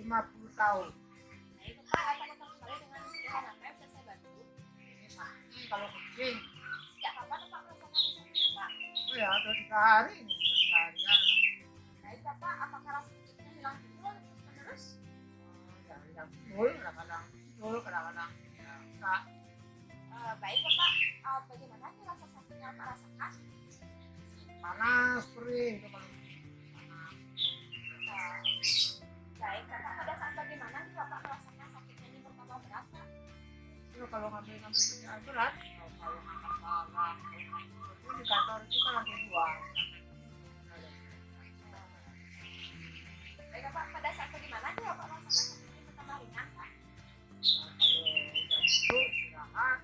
50 tahun. Baik Bapak, apa datang kembali dengan keluhan apa yang bisa saya bantu? Ini sakit kalau kucing. Sejak kapan Bapak merasakan sakitnya Pak? Oh ya, udah 3 hari ini, udah 3 harian lah. Baik Bapak, apakah rasa sakitnya hilang dulu atau terus menerus? Yang betul, kadang-kadang betul, kadang-kadang ya enggak. Baik Bapak, bagaimana nih rasa sakit yang Bapak rasakan? Panas, perih, itu kalau panas. Uh, Baik Bapak, pada saat bagaimana nih Bapak merasakan sakitnya ini bertambah berat Pak? Itu kalau ngambil kerjaan berat, kalau ngangkat barang, itu di kantor itu kan lantai 2. Baik Bapak, pada saat bagaimana nih Bapak merasakan sakit ini bertambah ringan Pak? Kalau udah itu istirahat,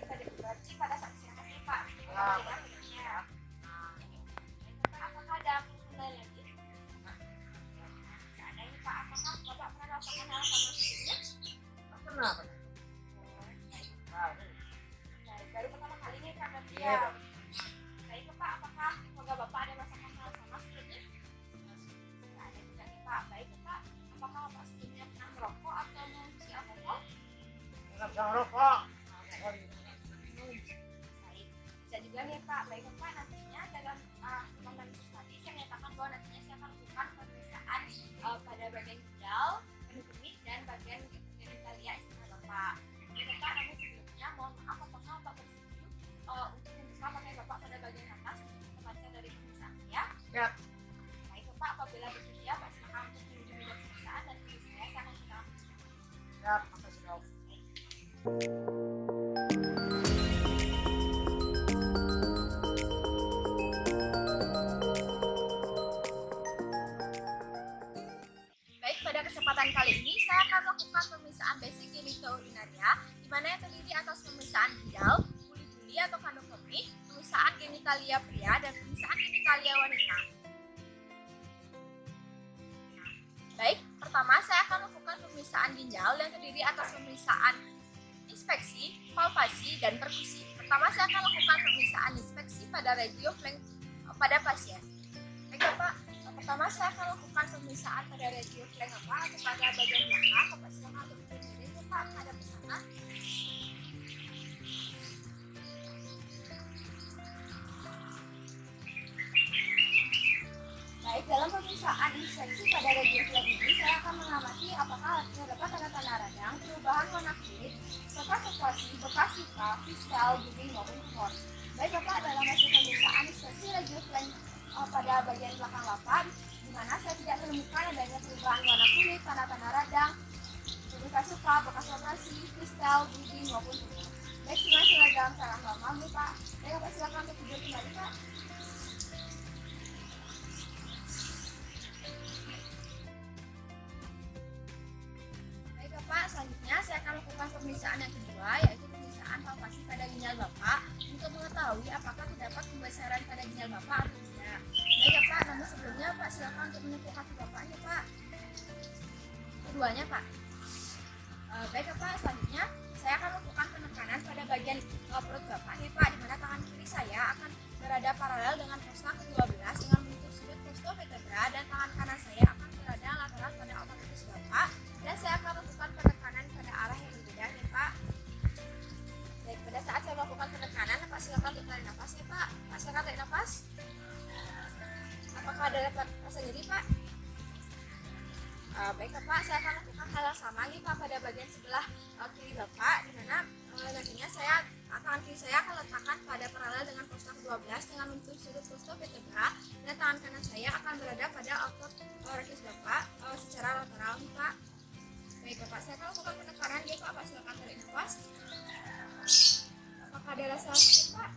Baik, berarti pada saat istirahat nih Pak, ya, ringan ringannya. nah, Baik Bapak, apakah ada kendala lagi? Tidak ada ini Pak, apakah Bapak pernah merasakan hal sama sebelumnya? tak pernah. Baik, Nah, baik, baru pertama kali ini Pak berarti iya, ya. Baik Bapak, apakah keluarga Bapak ada merasakan hal sama sebelumnya? Tidak ada juga nih Pak. Baik Bapak, apakah Bapak sebelumnya pernah merokok atau mengonsumsi alkohol? nggak bisa ngerokok. Alkohol itu nggak bisa minum. Baik, bisa juga nih Pak. Baik Bapak, nantinya dalam analisis tadi saya menyatakan bahwa nantinya saya akan lakukan pemeriksaan pada bagian ginjal, kemih dan bagian genitalia istana Bapak. Baik Bapak, namun sebelumnya mohon maaf apakah Bapak bersetuju untuk membuka pakaian Bapak pada bagian atas untuk tempatnya dari pemeriksaan ya? Ya, Baik Bapak, apabila bersedia Pak silakan untuk menuju meja pemeriksaan dan tunggu saya akan sedang. ya, makasih dok. Baik, pada kesempatan kali ini saya akan melakukan pemeriksaan basic genitourinaria di mana yang terdiri atas pemeriksaan ginjal, buli-buli atau kandung kemih, pemeriksaan genitalia pria dan pemeriksaan genitalia wanita. Baik, pertama saya akan melakukan pemeriksaan ginjal yang terdiri atas pemeriksaan inspeksi, palpasi, dan perkusi. Pertama saya akan lakukan pemeriksaan inspeksi pada radioflank pada pasien. Baik Bapak, pertama saya akan lakukan pemeriksaan pada radioflank atau pada bagian belakang. Bapak silakan untuk berdiri Bapak menghadap ke sana. Baik, dalam pemeriksaan inspeksi pada radioflank ini saya akan mengamati apakah terdapat tanda-tanda radang, perubahan warna kulit, bekas operasi, bekas luka, fiscal, bleeding maupun tumor. Baik Bapak, dalam hasil pemeriksaan inspeksi radioflank pada bagian belakang Bapak, di mana saya tidak menemukan adanya perubahan warna kulit, tanda-tanda radang, bekas luka, bekas operasi, fiscal, bleeding maupun tumor. Baik, semua sudah dalam keadaan normal nih Pak. Baik Bapak, silakan untuk tidur kembali Pak. Bapak, selanjutnya saya akan lakukan pemeriksaan yang kedua, yaitu pemeriksaan palpasi pada ginjal Bapak untuk mengetahui apakah terdapat pembesaran pada ginjal Bapak atau tidak. Baik Bapak, namun sebelumnya Pak silakan untuk menyentuh kaki Bapaknya Pak. Keduanya Pak. Baik Bapak, selanjutnya saya akan lakukan penekanan pada bagian perut Bapak nih Pak, di mana tangan kiri saya akan berada paralel dengan prostat ke-12 dengan menyentuh sudut prostovertebra dan tangan kanan saya akan berada lateral pada otot Bapak. Dan saya akan melakukan penekanan pada arah yang berbeda nih Pak. Baik, pada saat saya melakukan penekanan, Pak silakan untuk tarik nafas ya Pak. Pak silakan tarik nafas. Apakah ada rasa nyeri Pak? Baik Pak, saya akan lakukan hal yang sama nih Pak pada bagian sebelah kiri Bapak, di mana nantinya tangan kiri saya akan letakkan pada paralel dengan prostat 12 dengan menyentuh sudut prostovertebra dan tangan kanan saya akan berada pada otot rektus Bapak secara lateral nih Pak. Baik Bapak, saya akan lakukan penekanan ya Pak, silakan tarik nafas. Apakah ada rasa sakit Pak?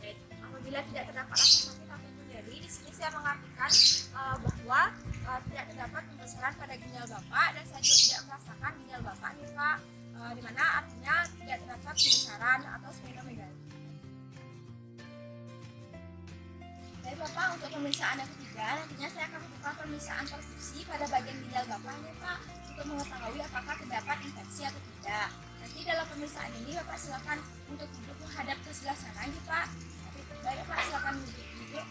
Baik, apabila tidak terdapat rasa sakit ataupun nyeri, di sini saya mengartikan bahwa tidak terdapat pembesaran pada ginjal Bapak dan saya juga tidak merasakan ginjal Bapak nih Pak, di mana artinya tidak terdapat pembesaran atau splenomegaly. Baik Bapak, untuk pemeriksaan yang ketiga, nantinya saya akan melakukan pemeriksaan perfusi pada bagian ginjal Bapak nih Pak, untuk mengetahui apakah terdapat infeksi atau tidak. Nanti dalam pemeriksaan ini Bapak silakan untuk duduk menghadap ke sebelah sana nih Pak. Baik Bapak, silakan duduk.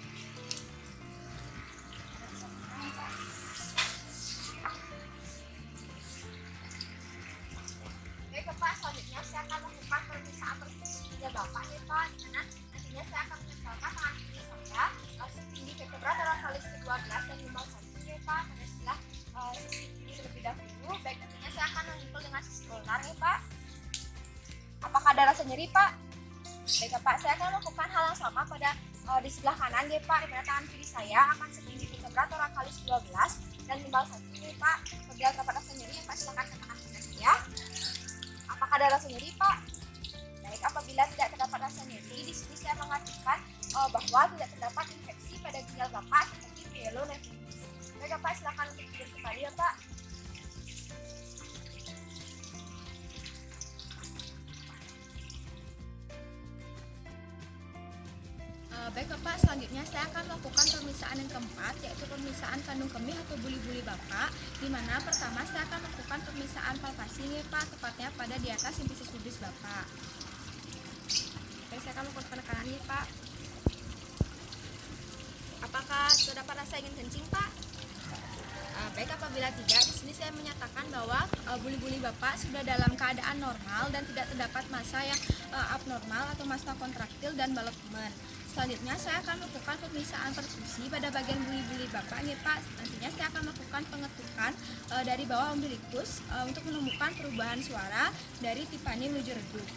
nih Pak. Baik Pak, saya akan melakukan hal yang sama pada di sebelah kanan nih Pak, di mana tangan kiri saya akan setinggi 3 berat kali 12 dan timbal 1 nih Pak. Apabila terdapat rasa nyeri Pak, silakan katakan pada saya. Apakah ada rasa nyeri Pak? Baik, apabila tidak terdapat rasa nyeri, di sini saya mengartikan bahwa tidak terdapat infeksi pada ginjal Bapak seperti pyelonephritis. Baik Pak, silakan untuk tidur kembali ya Pak. Baik Bapak, selanjutnya saya akan melakukan pemeriksaan yang keempat, yaitu pemeriksaan kandung kemih atau buli-buli Bapak, di mana pertama saya akan melakukan pemeriksaan palpasi nih Pak, tepatnya pada di atas simfisis pubis Bapak. Baik, saya akan melakukan penekanan nih Pak. Apakah terdapat rasa ingin kencing Pak? Baik, apabila tidak, di sini saya menyatakan bahwa buli-buli Bapak sudah dalam keadaan normal dan tidak terdapat massa yang abnormal atau massa kontraktil dan ballotment. Selanjutnya saya akan melakukan pemeriksaan perkusi pada bagian buli-buli Bapak nih Pak. Nantinya saya akan melakukan pengetukan dari bawah umbilikus untuk menemukan perubahan suara dari tipani menuju redup.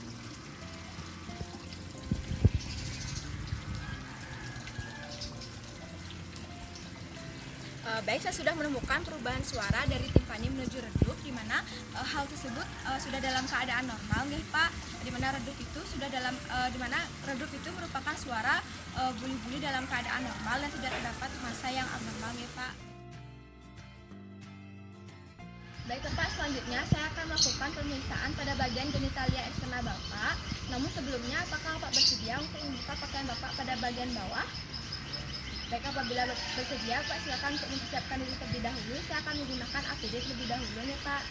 Baik, saya sudah menemukan perubahan suara dari timpani menuju redup, di mana hal tersebut sudah dalam keadaan normal nih Pak, di mana redup itu merupakan suara buli-buli dalam keadaan normal dan tidak terdapat massa yang abnormal nih Pak. Baik Pak, selanjutnya saya akan melakukan pemeriksaan pada bagian genitalia eksterna Bapak. Namun sebelumnya, apakah Bapak bersedia untuk membuka pakaian Bapak pada bagian bawah? Baik, apabila bersedia Pak, silakan untuk mempersiapkan diri terlebih dahulu. Saya akan menggunakan APD terlebih dahulu nih Pak.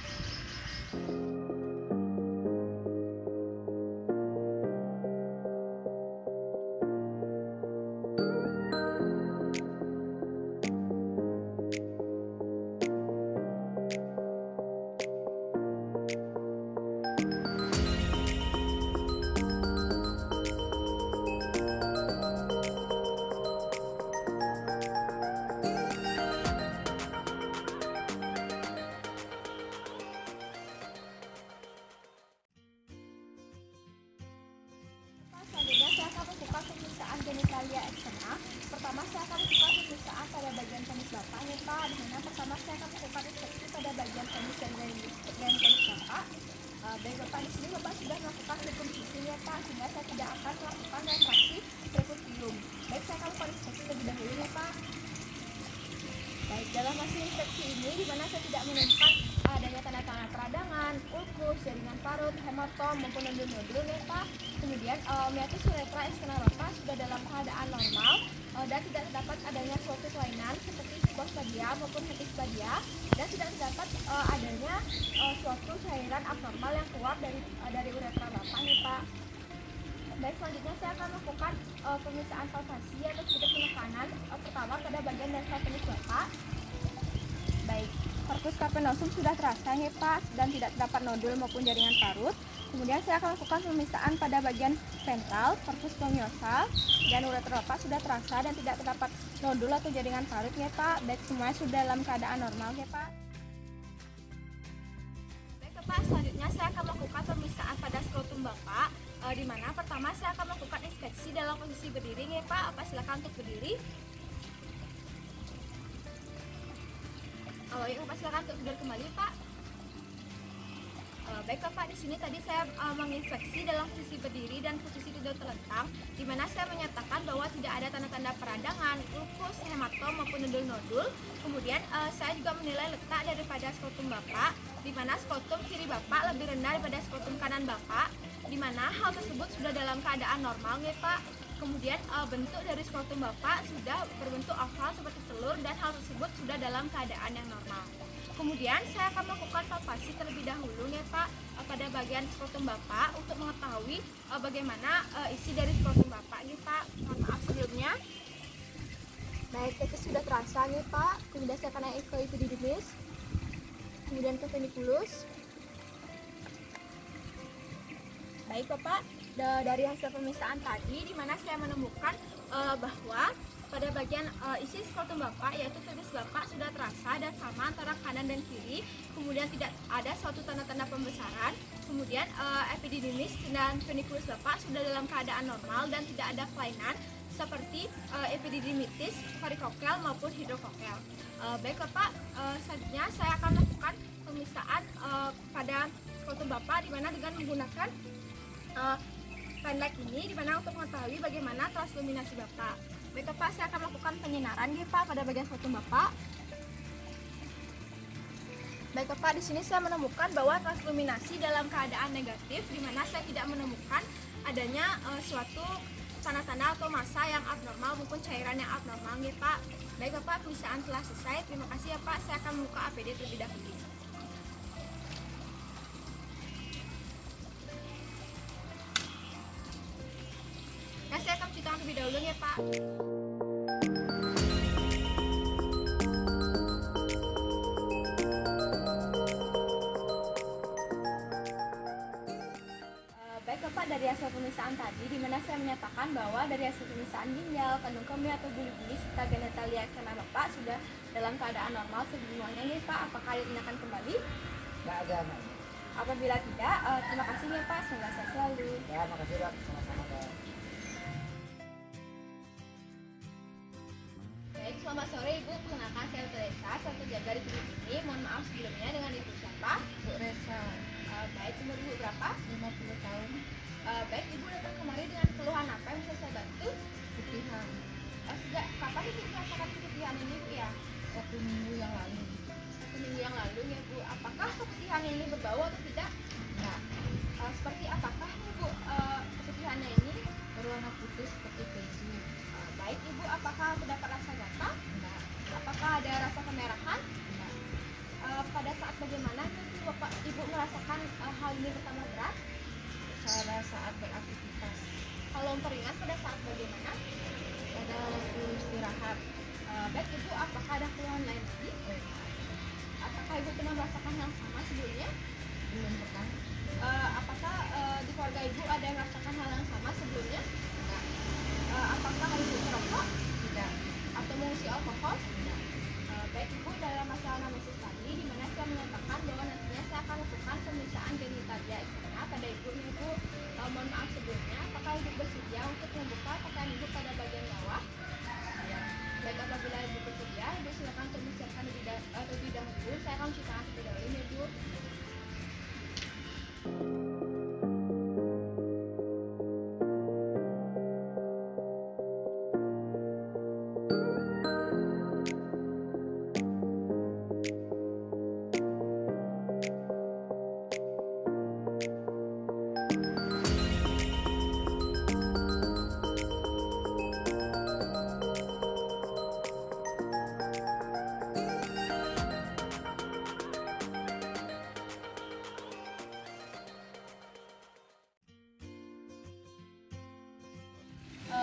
Selanjutnya saya akan melakukan pemeriksaan genitalia eksterna. Pertama saya akan melakukan pemeriksaan pada bagian penis Bapak nih Pak. Di mana pertama saya akan melakukan inspeksi pada bagian penis dan penis Bapak. Baik Bapak, di sini Bapak sudah melakukan sirkumsisi ya Pak, sehingga saya tidak akan melakukan retraksi perikutium. Baik, saya akan melakukan inspeksi terlebih dahulu ya Pak. Baik, dalam hasil inspeksi ini di mana saya tidak menemukan adanya tanda-tanda peradangan, ulkus, jaringan parut, hematom maupun nodul-nodul ya Pak. Kemudian meatus uretra eksternal Bapak sudah dalam keadaan normal dan tidak terdapat adanya suatu kelainan seperti hipospadia maupun hetispadia, dan tidak terdapat adanya suatu cairan abnormal yang keluar dari uretra Bapak nih Pak. Baik, selanjutnya saya akan melakukan pemeriksaan palpasi atau sedikit penekanan pertama pada bagian dasar penis Bapak. Baik, corpus cavernosum sudah terasa nih Pak dan tidak terdapat nodul maupun jaringan parut. Kemudian saya akan lakukan pemeriksaan pada bagian ventral, corpus spongiosal, dan uretra Bapak sudah terasa dan tidak terdapat nodul atau jaringan parut ya Pak. Baik, semuanya sudah dalam keadaan normal ya Pak. Baik Pak, selanjutnya saya akan melakukan pemeriksaan pada skrotum Bapak. Di mana pertama saya akan melakukan inspeksi dalam posisi berdiri ya Pak. Silakan untuk berdiri. Ya Bapak, silakan untuk tidur kembali Pak. Baik Bapak, di sini tadi saya menginspeksi dalam posisi berdiri dan posisi tidur terlentang, di mana saya menyatakan bahwa tidak ada tanda-tanda peradangan, ulkus, hematom maupun nodul-nodul. Kemudian saya juga menilai letak daripada skrotum Bapak, di mana skrotum kiri Bapak lebih rendah daripada skrotum kanan Bapak, di mana hal tersebut sudah dalam keadaan normal ya Pak. Kemudian bentuk dari skrotum Bapak sudah berbentuk oval seperti telur dan hal tersebut sudah dalam keadaan yang normal. Kemudian saya akan melakukan palpasi terlebih dahulu ya Pak pada bagian skrotum Bapak untuk mengetahui bagaimana isi dari skrotum Bapak nih Pak. Mohon maaf sebelumnya. Baik, itu sudah terasa nih Pak. Kemudian saya akan naik ke epididymis, kemudian ke funiculus. Baik Bapak, dari hasil pemeriksaan tadi di mana saya menemukan bahwa pada bagian isi skrotum Bapak, yaitu pubis Bapak sudah terasa dan sama antara kanan dan kiri. Kemudian tidak ada suatu tanda-tanda pembesaran. Kemudian epididymis dan funiculus Bapak sudah dalam keadaan normal dan tidak ada kelainan seperti epididymitis, varikokel maupun hidrokokel. Baik Bapak, selanjutnya saya akan melakukan pemeriksaan pada skrotum Bapak di mana dengan menggunakan pendek ini di mana untuk mengetahui bagaimana transluminasi Bapak. Baik Bapak, saya akan melakukan penyinaran ya Pak pada bagian skrotum Bapak. Baik Bapak, di sini saya menemukan bahwa transluminasi dalam keadaan negatif di mana saya tidak menemukan adanya suatu tanda-tanda atau massa yang abnormal maupun cairan yang abnormal ya Pak. Baik Bapak, pemeriksaan telah selesai. Terima kasih ya Pak. Saya akan membuka APD terlebih dahulu. Nah, saya akan cuci tangan terlebih dahulu ya Pak. Baik Bapak, dari hasil pemeriksaan tadi di mana saya menyatakan bahwa dari hasil pemeriksaan ginjal, kandung kemih atau buli-buli serta genitalia eksternal Bapak sudah dalam keadaan normal semuanya nih Pak. Apakah ditanyakan kembali? Nggak ada, Mak. Apabila tidak, terima kasih ya Pak. Semoga sehat selalu. Ya, makasih Dok. Sama-sama Dok. Baik, selamat sore Ibu. Perkenalkan saya Teresa, saya terjaga di klinik ini. Mohon maaf sebelumnya dengan Ibu siapa? Bu Resa, Baik, umur Ibu berapa? 50 tahun, Baik, Ibu datang kemari dengan keluhan apa yang bisa saya bantu? putihan, Sejak kapan Ibu merasakan keputihan ini Bu ya? 1 minggu yang lalu. 1 minggu yang lalu ya Bu. Apakah keputihan ini berbau atau tidak? Nah, Seperti apakah Ibu keputihannya ini? berwarna putih seperti keju. Baik Ibu, apakah terdapat rasa gatal? Nah, Apakah ada rasa kemerahan? nah, Pada saat bagaimana Ibu merasakan hal ini pertama berat? pada saat beraktivitas, Kalau memperingat pada saat bagaimana? pada waktu istirahat. Baik Ibu, apakah ada keluhan lain lagi? Apakah Ibu pernah merasakan yang sama sebelumnya? Belum pernah. Apakah di keluarga Ibu ada yang merasakan hal yang sama sebelumnya? Nah, Apakah Ibu merokok tidak. atau mengisi alkohol? Tidak. Baik Ibu, dalam masalah anamnesis tadi di mana saya menyatakan bahwa nantinya saya akan lakukan pemeriksaan genitalia eksterna pada Ibu. Ibu mohon maaf sebelumnya, apakah Ibu bersedia untuk membuka pakaian Ibu pada bagian bawah? Ya. Baik, apabila Ibu bersedia, Ibu silakan untuk menyiapkan terlebih dahulu. Saya akan cuci tangan terlebih dahulu ya Ibu.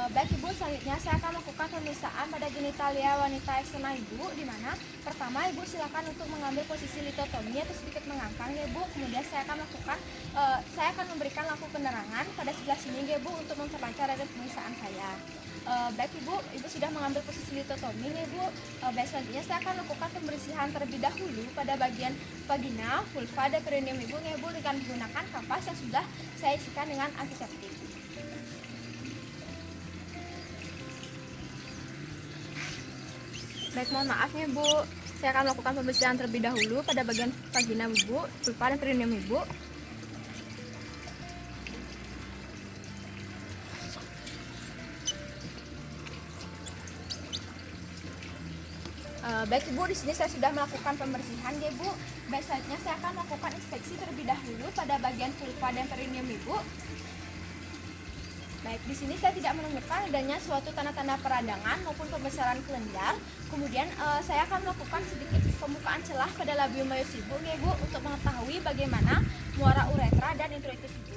Baik Ibu, selanjutnya saya akan melakukan pemeriksaan pada genitalia wanita eksterna Ibu, di mana pertama Ibu silakan untuk mengambil posisi litotomi atau sedikit mengangkang ya Bu. Kemudian saya akan memberikan lampu penerangan pada sebelah sini ya Bu untuk memperlancar dari pemeriksaan saya. Baik Ibu sudah mengambil posisi litotomi ya Bu. Baik, selanjutnya saya akan lakukan pembersihan terlebih dahulu pada bagian vagina, vulva, dan perineum Ibu ya Bu dengan menggunakan kapas yang sudah saya isikan dengan antiseptik. Baik, mohon maaf ya Bu, saya akan melakukan pembersihan terlebih dahulu pada bagian vagina Ibu, vulva, dan perineum Ibu. Baik Ibu, di sini saya sudah melakukan pembersihan ya Bu. Baik, selanjutnya saya akan melakukan inspeksi terlebih dahulu pada bagian vulva dan perineum Ibu. Baik, di sini saya tidak menemukan adanya suatu tanda-tanda peradangan maupun pembesaran kelenjar. Kemudian saya akan melakukan sedikit pembukaan celah pada labium maius Ibu ya Bu untuk mengetahui bagaimana muara uretra dan introitus Ibu.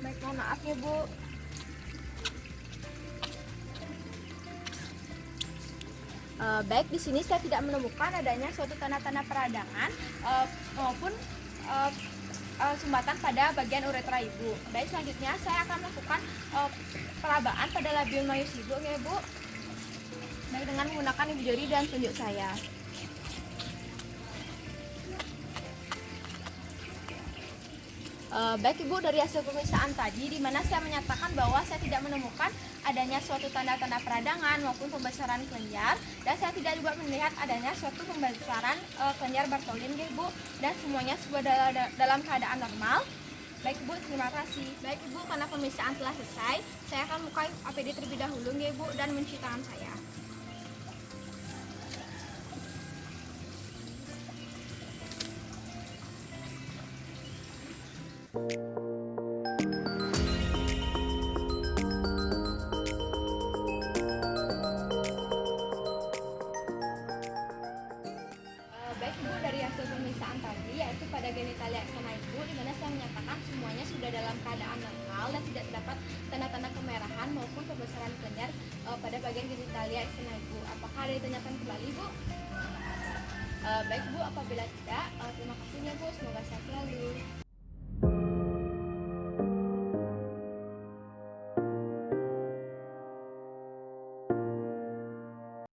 Baik, mohon maaf ya Bu. Baik, di sini saya tidak menemukan adanya suatu tanda-tanda peradangan maupun sumbatan pada bagian uretra Ibu. Baik, selanjutnya saya akan melakukan perabaan pada labium maius Ibu ya Bu. Baik, dengan menggunakan ibu jari dan tunjuk saya. Baik Ibu, dari hasil pemeriksaan tadi di mana saya menyatakan bahwa saya tidak menemukan adanya suatu tanda-tanda peradangan maupun pembesaran kelenjar, dan saya tidak juga melihat adanya suatu pembesaran kelenjar Bartholin ya Ibu, dan semuanya sudah dalam keadaan normal. Baik Ibu, terima kasih. Baik Ibu, karena pemeriksaan telah selesai, saya akan buka APD terlebih dahulu ya Ibu dan mencuci tangan saya. Baik Ibu, dari hasil pemeriksaan tadi yaitu pada genitalia eksena Ibu, di mana saya menyatakan semuanya sudah dalam keadaan normal dan tidak terdapat tanda-tanda kemerahan maupun pembesaran kelenjar pada bagian genitalia eksena Ibu. Apakah ada ditanyakan kembali Bu? Baik Bu, apabila tidak, terima kasih ya Bu, semoga sehat selalu.